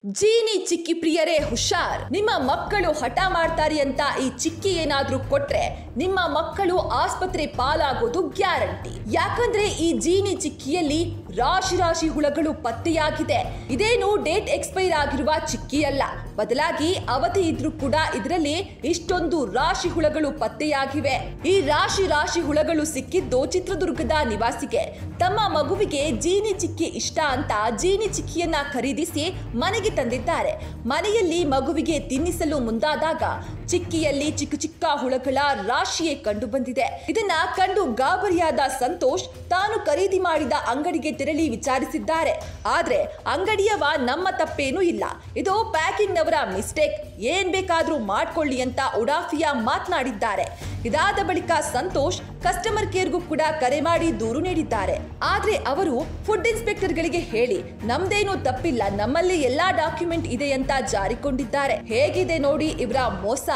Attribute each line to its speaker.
Speaker 1: ಜೀನಿ ಚಿಕ್ಕಿ ಪ್ರಿಯರೇ ಹುಷಾರ್. ನಿಮ್ಮ ಮಕ್ಕಳು ಹಠ ಮಾಡ್ತಾರೆ ಅಂತ ಈ ಚಿಕ್ಕಿ ಏನಾದ್ರೂ ಕೊಟ್ರೆ ನಿಮ್ಮ ಮಕ್ಕಳು ಆಸ್ಪತ್ರೆ ಪಾಲಾಗೋದು ಗ್ಯಾರಂಟಿ. ಯಾಕಂದ್ರೆ ಈ ಜೀನಿ ಚಿಕ್ಕಿಯಲ್ಲಿ ರಾಶಿ ರಾಶಿ ಹುಳಗಳು ಪತ್ತೆಯಾಗಿದೆ. ಇದೇನು ಡೇಟ್ ಎಕ್ಸ್ಪೈರ್ ಆಗಿರುವ ಚಿಕ್ಕಿ ಅಲ್ಲ, ಬದಲಾಗಿ ಅವಧಿ ಇದ್ರೂ ಕೂಡ ಇದರಲ್ಲಿ ಇಷ್ಟೊಂದು ರಾಶಿ ಹುಳಗಳು ಪತ್ತೆಯಾಗಿವೆ. ಈ ರಾಶಿ ರಾಶಿ ಹುಳಗಳು ಸಿಕ್ಕಿದ್ದು ಚಿತ್ರದುರ್ಗದ ನಿವಾಸಿಗೆ. ತಮ್ಮ ಮಗುವಿಗೆ ಜೀನಿ ಚಿಕ್ಕಿ ಇಷ್ಟ ಅಂತ ಜೀನಿ ಚಿಕ್ಕಿಯನ್ನ ಖರೀದಿಸಿ ಮನೆಗೆ ತಂದಿದ್ದಾರೆ. ಮನೆಯಲ್ಲಿ ಮಗುವಿಗೆ ತಿನ್ನಿಸಲು ಮುಂದಾದಾಗ ಚಿಕ್ಕಿಯಲ್ಲಿ ಚಿಕ್ಕ ಚಿಕ್ಕ ಹುಳಗಳ ರಾಶಿಯೇ ಕಂಡು ಬಂದಿದೆ. ಇದನ್ನ ಕಂಡು ಗಾಬರಿಯಾದ ಸಂತೋಷ್ ತಾನು ಖರೀದಿ ಮಾಡಿದ ಅಂಗಡಿಗೆ ತೆರಳಿ ವಿಚಾರಿಸಿದ್ದಾರೆ. ಆದ್ರೆ ಅಂಗಡಿಯವ ನಮ್ಮ ತಪ್ಪೇನೂ ಇಲ್ಲ, ಇದು ಪ್ಯಾಕಿಂಗ್ ನವರ ಮಿಸ್ಟೇಕ್, ಏನ್ ಬೇಕಾದ್ರೂ ಮಾಡ್ಕೊಳ್ಳಿ ಅಂತ ಉಡಾಫಿಯ ಮಾತನಾಡಿದ್ದಾರೆ. ಇದಾದ ಬಳಿಕ ಸಂತೋಷ್ ಕಸ್ಟಮರ್ ಕೇರ್ಗೂ ಕೂಡ ಕರೆ ಮಾಡಿ ದೂರು ನೀಡಿದ್ದಾರೆ. ಆದ್ರೆ ಅವರು ಫುಡ್ ಇನ್ಸ್ಪೆಕ್ಟರ್ ಗಳಿಗೆ ಹೇಳಿ ನಮ್ದೇನೂ ತಪ್ಪಿಲ್ಲ, ನಮ್ಮಲ್ಲಿ ಎಲ್ಲಾ ಡಾಕ್ಯುಮೆಂಟ್ ಇದೆ ಅಂತ ಜಾರಿಕೊಂಡಿದ್ದಾರೆ. ಹೇಗಿದೆ ನೋಡಿ ಇವರ ಮೋಸ.